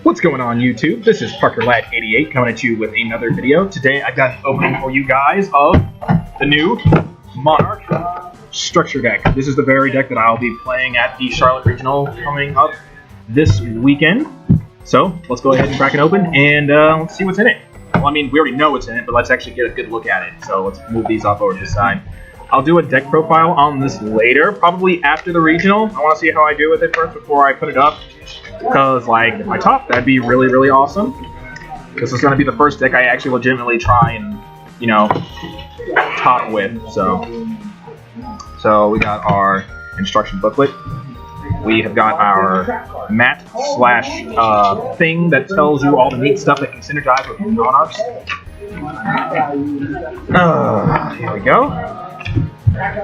What's going on YouTube? This is ParkerLad88 coming at you with another video. Today I've got an opening for you guys of the new Monarch Structure Deck. This is the very deck that I'll be playing at the Charlotte Regional coming up this weekend. So let's go ahead and crack it open and let's see what's in it. Well, I mean, we already know what's in it, but let's actually get a good look at it. So let's move these off over to the side. I'll do a deck profile on this later, probably after the regional. I want to see how I do with it first before I put it up. Because, like, if I top, that'd be really, really awesome. This is going to be the first deck I actually legitimately try and, you know, top with. So we got our instruction booklet. We have got our mat / thing that tells you all the neat stuff that can synergize with Monarchs. Here we go.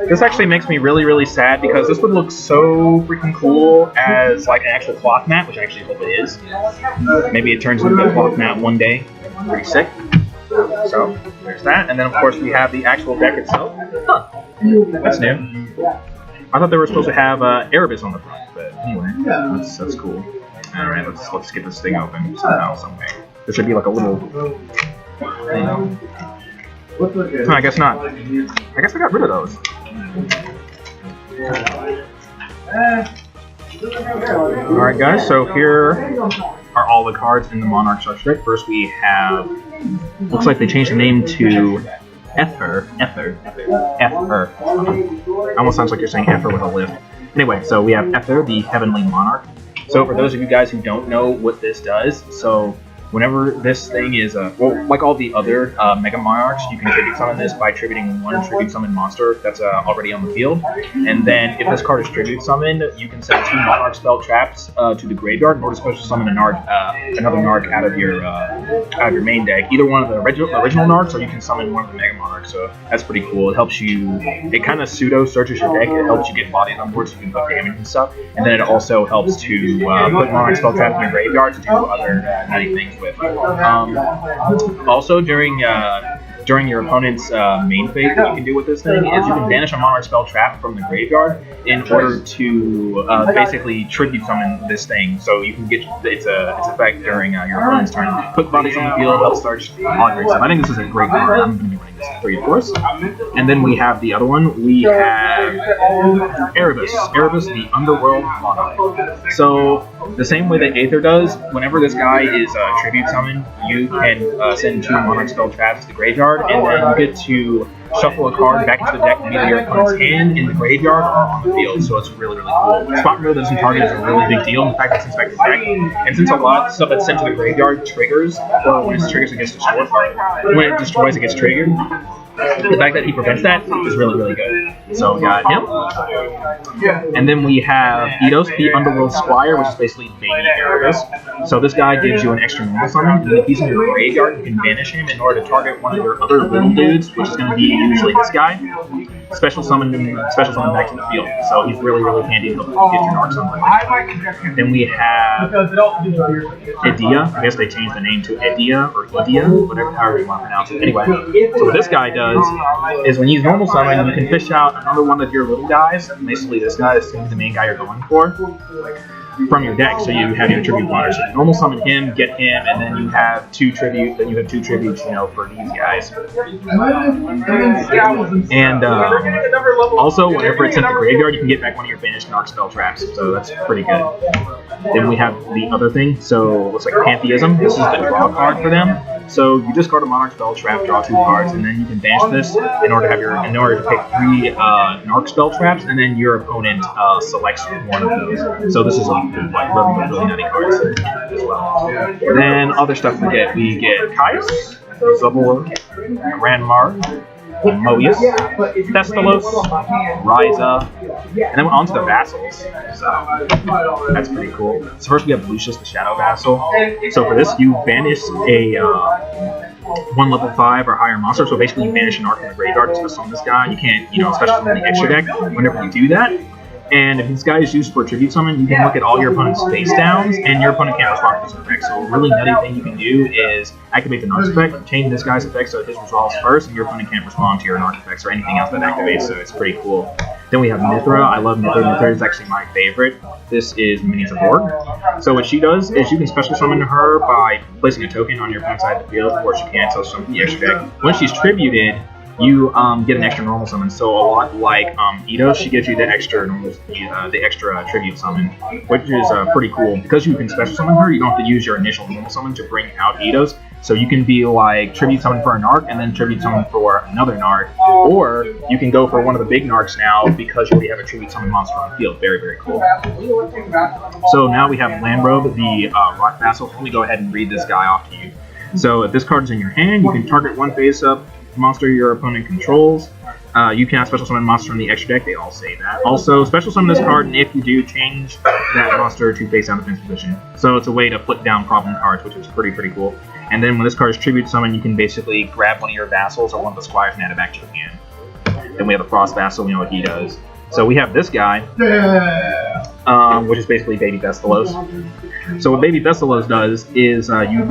This actually makes me really, really sad because this would look so freaking cool as like an actual cloth mat, which I actually hope it is. Maybe it turns into a cloth mat one day. Pretty sick. So, there's that. And then, of course, we have the actual deck itself. Huh. That's new. I thought they were supposed to have Erebus on the front, but anyway, that's cool. Alright, let's get this thing open somehow, some way. There should be like a little thing. No, I guess not. I guess I got rid of those. Alright guys, so here are all the cards in the Monarch Structure Deck. First we have, looks like they changed the name to Ether. Almost sounds like you're saying Ether with a lift. Anyway, so we have Ether, the Heavenly Monarch. So for those of you guys who don't know what this does, so whenever this thing is, well, like all the other Mega Monarchs, you can tribute summon this by tributing one tribute summon monster that's already on the field. And then if this card is tribute summoned, you can send 2 Monarch spell traps to the graveyard in order to special summon another Narc out of your main deck. Either one of the original Narcs, or you can summon one of the Mega Monarchs. So that's pretty cool. It helps you, it kind of pseudo searches your deck. It helps you get bodies on board so you can put damage and stuff. And then it also helps to put Monarch spell traps in your graveyard to do other nutty things with. Also, during your opponent's main phase, what you can do with this thing is you can banish a Monarch spell trap from the graveyard in order to basically tribute summon this thing. So you can get its effect during your opponent's turn. Put bodies on the field, help start all great stuff. I think this is a great card. I'm going to be running this for you, of course. And then we have the other one. We have Erebus, the Underworld Monarch. So the same way that Aether does, whenever this guy is tribute summoned, you can send 2 Monarch spell traps to the graveyard, and then you get to shuffle a card back into the deck and either your opponent's hand, in the graveyard, or on the field. So it's really, really cool. Spot removal that doesn't target is a really big deal. In fact, it's inspected back. And since a lot of stuff that's sent to the graveyard triggers, or when it triggers, it gets destroyed. When it destroys, it gets triggered. The fact that he prevents that is really, really good. So we got him. And then we have Eidos, the Underworld Squire, which is basically baby Erebus. So this guy gives you an extra normal summon, and if he's in your graveyard, you can banish him in order to target one of your other little dudes, which is going to be usually this guy. Special summon back to the field. So he's really, really handy to help you get your Narcs on the. Then we have Edea. I guess they changed the name to Edea or Edea, whatever, however you want to pronounce it. Anyway, so what this guy does is when he's normal summon, you can fish out another one of your little guys. Basically, this guy is the main guy you're going for, from your deck, so you have your tribute monsters. So you normal summon him, get him, and then you have 2 tribute. Then you have 2 tributes, you know, for these guys. And also, whenever it's in the graveyard, you can get back one of your banished Narc spell traps. So that's pretty good. Then we have the other thing. So it looks like Pantheism. This is the draw card for them. So you discard a Monarch spell trap, draw 2 cards, and then you can banish this in order to pick 3 Narc spell traps, and then your opponent selects one of those. So this is like really nutty cards as well. Then other stuff we get Caius, Zubor, Granmar, Moius, Thestalos, Ryza, and then we're on to the Vassals. So that's pretty cool. So first we have Lucius, the Shadow Vassal. So for this, you banish a 1 level 5 or higher monster. So basically, you banish an Arc from the graveyard to summon this guy. You can't, especially from the extra deck. Whenever you do that, And if this guy is used for a tribute summon, you can look at all your opponent's face downs, and your opponent can't respond to this effect. So a really nutty thing you can do is activate the Narc effect, change this guy's effect so his resolves first, and your opponent can't respond to your Narc effects or anything else that activates, so it's pretty cool. Then we have Mithra. I love Mithra. Mithra is actually my favorite. This is Minions of Org. So what she does is you can special summon her by placing a token on your opponent's side of the field. Of course, you can so summon the extra deck. When she's tributed, you get an extra normal summon. So a lot like Eidos, she gives you the extra normal, the extra tribute summon, which is pretty cool. Because you can special summon her, you don't have to use your initial normal summon to bring out Eidos. So you can be like tribute summon for a Narc and then tribute summon for another Narc, or you can go for one of the big Narcs now because you already have a tribute summon monster on the field. Very, very cool. So now we have Landrobe, the Rock Vassal. Let me go ahead and read this guy off to you. So if this card is in your hand, you can target one face-up monster your opponent controls. You cannot special summon a monster from the extra deck. They all say that. Also, special summon this card, and if you do, change that monster to face down defense position. So it's a way to put down problem cards, which is pretty cool. And then when this card is tribute summon, you can basically grab one of your vassals or one of the squires and add it back to your hand. Then we have the Frost Vassal. We know what he does. So we have this guy, which is basically Baby Thestalos. So what Baby Thestalos does is you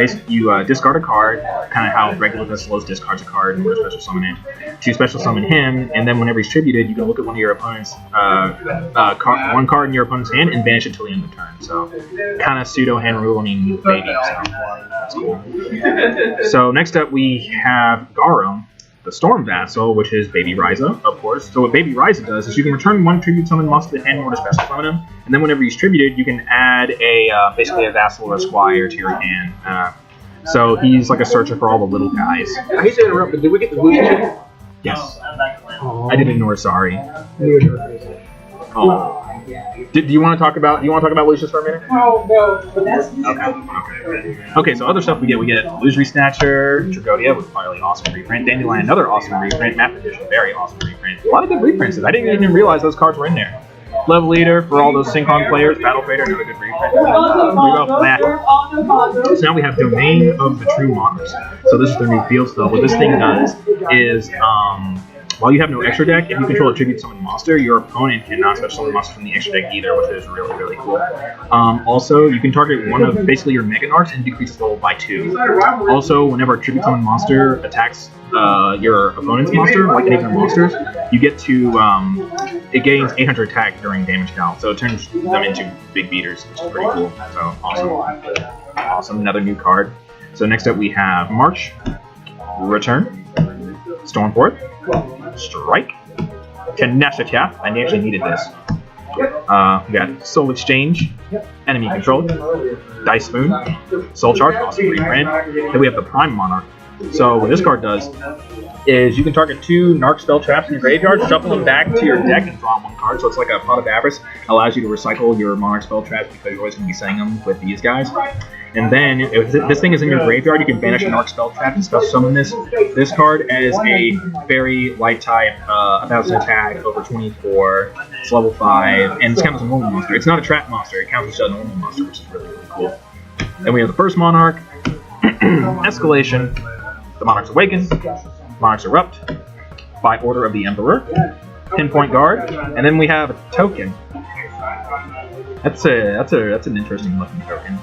discard a card, kind of how regular Thestalos discards a card and special summon it. To special summon him, and then whenever he's tributed, you can look at one of your opponent's one card in your opponent's hand and banish it till the end of the turn. So kind of pseudo hand ruling Baby. So that's cool. So next up we have Garum, the Storm Vassal, which is Baby Ryza, of course. So what Baby Ryza does is you can return one tribute summon monster to the hand in order to special summon him, and then whenever he's tributed, you can add basically a vassal or a squire to your hand. So he's like a searcher for all the little guys. I hate to interrupt, but did we get the blue chicken? Yes. I did ignore sorry. Oh. Do you want to talk about Lucius for a minute? Okay, so other stuff we get Illusory Snatcher, Tragodia with finally awesome reprint, Dandelion, another awesome reprint, Map Edition, very awesome reprint. A lot of good reprints. I didn't even realize those cards were in there. Level Leader for all those Syncon players, Battle Fader, another good reprint. So now we have Domain of the True Monarchs. So this is their new field spell. What this thing does is while you have no extra deck, if you control a tribute summon monster, your opponent cannot special summon monster from the extra deck either, which is really cool. Also, you can target one of basically your Mega Narcs and decrease its level by 2. Also, whenever a tribute summon monster attacks your opponent's monster, like any of their monsters, you get to it gains 800 attack during damage cal, so it turns them into big beaters, which is pretty cool. So awesome, another new card. So next up we have March, Return, Stormforth, Strike, Tenacity. I actually needed this. We got Soul Exchange, Enemy Control, Dice Spoon, Soul Charge, awesome reprint. Then we have the Prime Monarch. So what this card does is you can target 2 Narc spell traps in your graveyard, shuffle them back to your deck, and draw 1 card. So it's like a Pot of Avarice. Allows you to recycle your Monarch spell traps because you're always going to be saying them with these guys. And then, if this thing is in your graveyard, you can banish an Arc Spell Trap and special summon this card as a very light type, 1000 attack, over 24, it's level 5, and it's counted as a normal monster. It's not a trap monster, it counts as a normal monster, which is really cool. Then we have the first Monarch, Escalation, the Monarchs Awaken, Monarchs Erupt, by order of the Emperor, Pinpoint Guard, and then we have a token. That's an interesting looking token.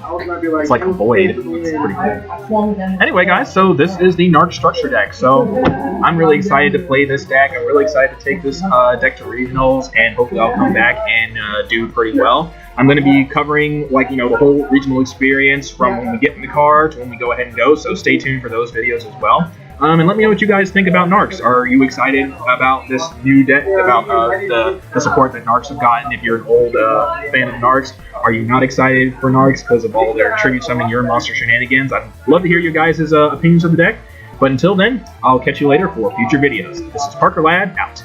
It's like a void. It's pretty cool. Anyway, guys, so this is the Narc structure deck. So I'm really excited to play this deck. I'm really excited to take this deck to regionals, and hopefully I'll come back and do pretty well. I'm going to be covering the whole regional experience from when we get in the car to when we go ahead and go. So stay tuned for those videos as well. And let me know what you guys think about Narcs. Are you excited about this new deck, about the support that Narcs have gotten? If you're an old fan of Narcs, are you not excited for Narcs because of all their tribute summoning your monster shenanigans? I'd love to hear you guys' opinions of the deck. But until then, I'll catch you later for future videos. This is Parker Ladd, out.